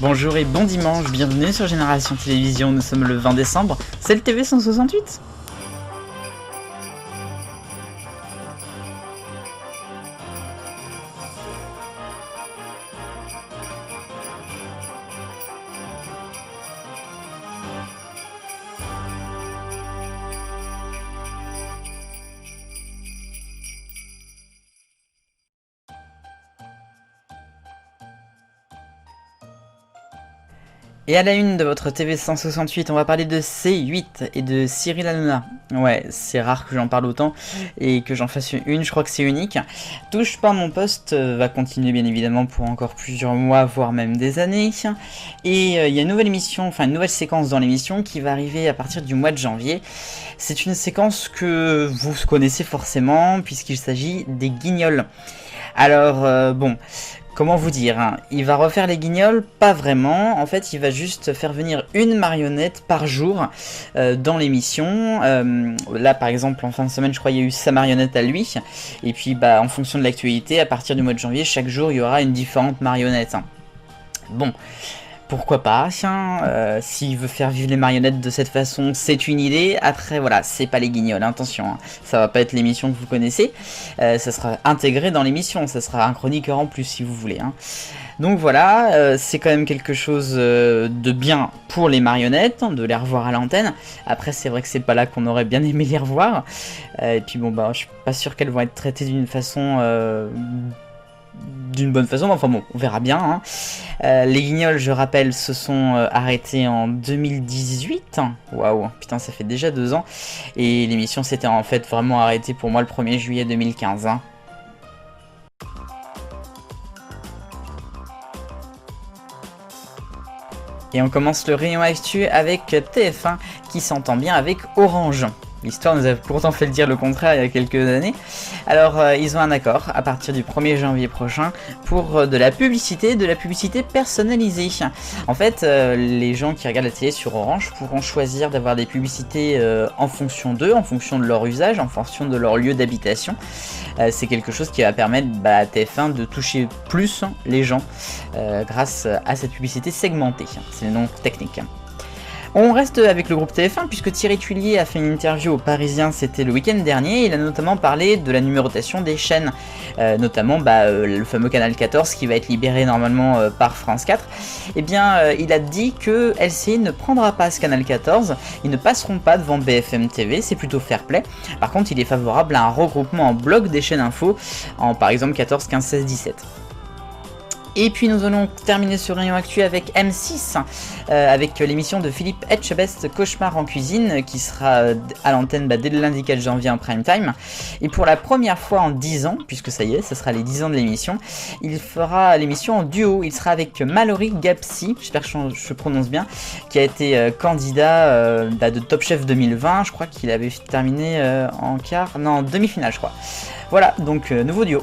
Bonjour et bon dimanche, bienvenue sur Génération Télévision, nous sommes le 20 décembre, c'est le TV 168. Et à la une de votre TV 168, on va parler de C8 et de Cyril Hanouna. Ouais, c'est rare que j'en parle autant et que j'en fasse une, je crois que c'est unique. Touche pas mon poste va continuer bien évidemment pour encore plusieurs mois, voire même des années. Et il y a une nouvelle émission, enfin une nouvelle séquence dans l'émission qui va arriver à partir du mois de janvier. C'est une séquence que vous connaissez forcément puisqu'il s'agit des Guignols. Alors bon... Comment vous dire, hein, il va refaire les Guignols? Pas vraiment, en fait il va juste faire venir une marionnette par jour dans l'émission. Là par exemple en fin de semaine je crois il y a eu sa marionnette à lui. Et puis bah en fonction de l'actualité, à partir du mois de janvier, chaque jour il y aura une différente marionnette. Hein. Bon... Pourquoi pas, s'il veut faire vivre les marionnettes de cette façon, c'est une idée. Après, voilà, c'est pas les Guignols, attention, hein. Ça va pas être l'émission que vous connaissez. Ça sera intégré dans l'émission, ça sera un chroniqueur en plus si vous voulez. Hein. Donc voilà, c'est quand même quelque chose de bien pour les marionnettes, de les revoir à l'antenne. Après, c'est vrai que c'est pas là qu'on aurait bien aimé les revoir. Et puis bon, bah, je suis pas sûr qu'elles vont être traitées d'une bonne façon, mais enfin bon, on verra bien. Hein. Les Guignols, je rappelle, se sont arrêtés en 2018. Waouh, putain, ça fait déjà 2 ans. Et l'émission s'était en fait vraiment arrêtée pour moi le 1er juillet 2015. Hein. Et on commence le rayon actu avec TF1 qui s'entend bien avec Orange. L'histoire nous a pourtant fait le dire le contraire il y a quelques années. Alors ils ont un accord à partir du 1er janvier prochain pour de la publicité personnalisée. En fait, les gens qui regardent la télé sur Orange pourront choisir d'avoir des publicités en fonction d'eux, en fonction de leur usage, en fonction de leur lieu d'habitation. C'est quelque chose qui va permettre à TF1 de toucher plus les gens grâce à cette publicité segmentée. C'est le nom technique. On reste avec le groupe TF1 puisque Thierry Tuillier a fait une interview aux Parisiens, c'était le week-end dernier. Il a notamment parlé de la numérotation des chaînes, notamment le fameux canal 14 qui va être libéré normalement par France 4. Eh bien, il a dit que LCI ne prendra pas ce canal 14, ils ne passeront pas devant BFM TV, c'est plutôt fair play. Par contre, il est favorable à un regroupement en bloc des chaînes info, en par exemple 14, 15, 16, 17. Et puis nous allons terminer ce rayon actu avec M6, avec l'émission de Philippe Etchebest, Cauchemar en cuisine, qui sera à l'antenne dès le lundi 4 janvier en prime time. Et pour la première fois en 10 ans, puisque ça y est, ça sera les 10 ans de l'émission, il fera l'émission en duo. Il sera avec Mallory Gapsi, j'espère que je prononce bien, qui a été candidat de Top Chef 2020. Je crois qu'il avait terminé en demi-finale, je crois. Voilà, donc nouveau duo.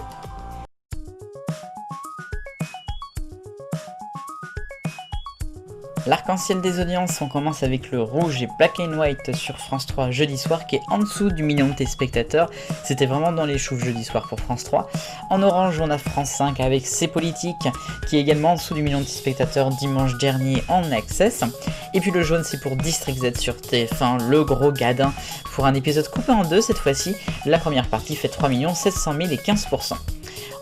L'arc-en-ciel des audiences, on commence avec le rouge et Black and White sur France 3 jeudi soir qui est en dessous du million de téléspectateurs. C'était vraiment dans les choux jeudi soir pour France 3. En orange, on a France 5 avec C'est Politique qui est également en dessous du million de téléspectateurs dimanche dernier en access. Et puis le jaune, c'est pour District Z sur TF1, le gros gadin pour un épisode coupé en deux cette fois-ci. La première partie fait 3 700 000 et 15%.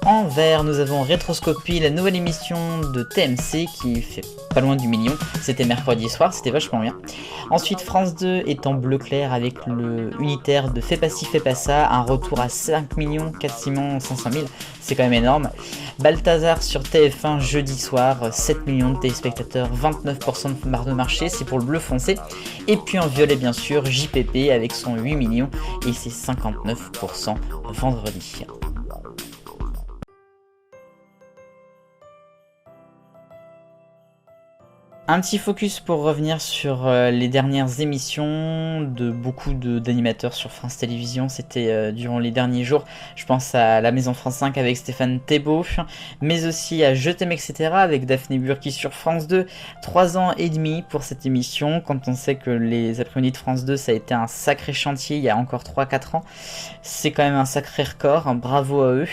En vert, nous avons Rétroscopie, la nouvelle émission de TMC qui fait pas loin du million. C'était mercredi soir, c'était vachement bien. Ensuite, France 2 est en bleu clair avec le unitaire de Fais pas ci, fais pas ça, un retour à 5 400 500 000, c'est quand même énorme. Balthazar sur TF1 jeudi soir, 7 millions de téléspectateurs, 29% de part de marché, c'est pour le bleu foncé. Et puis en violet bien sûr, JPP avec son 8 millions et ses 59% vendredi. Un petit focus pour revenir sur les dernières émissions de beaucoup d'animateurs sur France Télévisions. C'était durant les derniers jours. Je pense à La Maison France 5 avec Stéphane Thébault, mais aussi à Je t'aime, etc. avec Daphné Burki sur France 2. 3 ans et demi pour cette émission, quand on sait que les après-midi de France 2, ça a été un sacré chantier il y a encore 3-4 ans. C'est quand même un sacré record, hein, bravo à eux.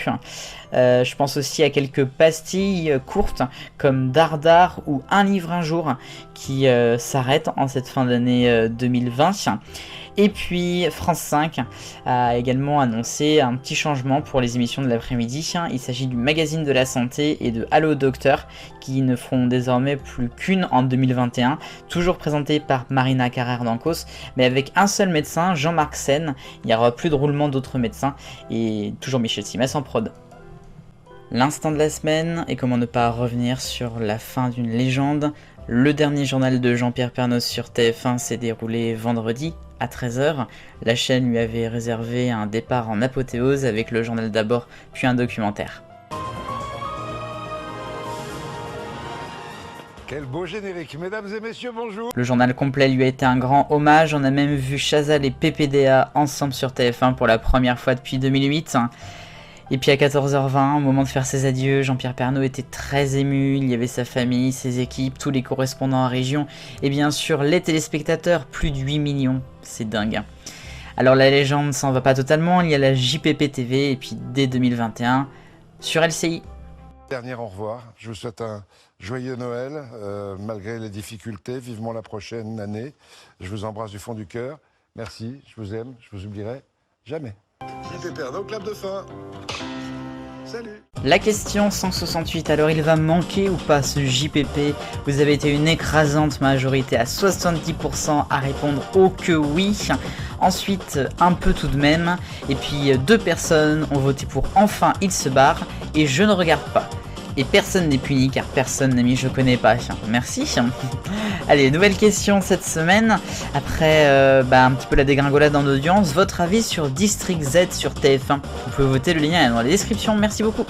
Je pense aussi à quelques pastilles courtes comme Dardar ou Un livre un jour qui s'arrêtent en cette fin d'année 2020. Et puis France 5 a également annoncé un petit changement pour les émissions de l'après-midi. Il s'agit du magazine de la santé et de Allo Docteur qui ne feront désormais plus qu'une en 2021, toujours présentée par Marina Carrère d'Ancos, mais avec un seul médecin, Jean-Marc Sen. Il n'y aura plus de roulement d'autres médecins et toujours Michel Simès en prod. L'instant de la semaine, et comment ne pas revenir sur la fin d'une légende. Le dernier journal de Jean-Pierre Pernos sur TF1 s'est déroulé vendredi à 13h. La chaîne lui avait réservé un départ en apothéose avec le journal d'abord, puis un documentaire. Quel beau générique, mesdames et messieurs, bonjour. Le journal complet lui a été un grand hommage, on a même vu Chazal et PPDA ensemble sur TF1 pour la première fois depuis 2008. Et puis à 14h20, au moment de faire ses adieux, Jean-Pierre Pernaut était très ému, il y avait sa famille, ses équipes, tous les correspondants en région, et bien sûr les téléspectateurs, plus de 8 millions, c'est dingue. Alors la légende s'en va pas totalement, il y a la JPP TV, et puis dès 2021, sur LCI. Dernier au revoir, je vous souhaite un joyeux Noël, malgré les difficultés, vivement la prochaine année. Je vous embrasse du fond du cœur, merci, je vous aime, je vous oublierai jamais. JPP Pernaut, clap de fin. Salut. La question 168, alors il va manquer ou pas ce JPP? Vous avez été une écrasante majorité à 70% à répondre oh que oui. Ensuite un peu tout de même. Et puis 2 personnes ont voté pour enfin il se barre et je ne regarde pas. Et personne n'est puni car personne n'a mis je connais pas. Merci. Allez, nouvelle question cette semaine. Après un petit peu la dégringolade en audience, votre avis sur District Z sur TF1. Vous pouvez voter, le lien est dans la description. Merci beaucoup.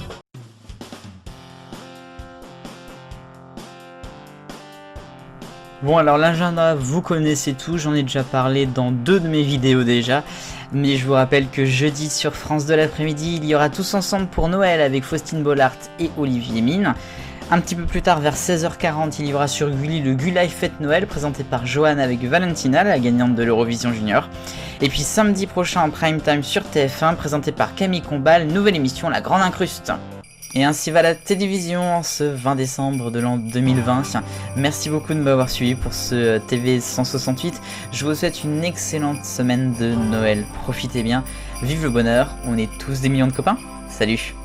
Bon, alors l'agenda, vous connaissez tout, j'en ai déjà parlé dans 2 de mes vidéos déjà. Mais je vous rappelle que jeudi sur France 2 l'après-midi, il y aura Tous ensemble pour Noël avec Faustine Bollard et Olivier Mine. Un petit peu plus tard, vers 16h40, il y aura sur Gulli le Gulive Fête Noël présenté par Johan avec Valentina, la gagnante de l'Eurovision Junior. Et puis samedi prochain en prime time sur TF1, présenté par Camille Combal, nouvelle émission La Grande Incruste. Et ainsi va la télévision en ce 20 décembre de l'an 2020. Merci beaucoup de m'avoir suivi pour ce TV 168. Je vous souhaite une excellente semaine de Noël. Profitez bien, vive le bonheur, on est tous des millions de copains. Salut!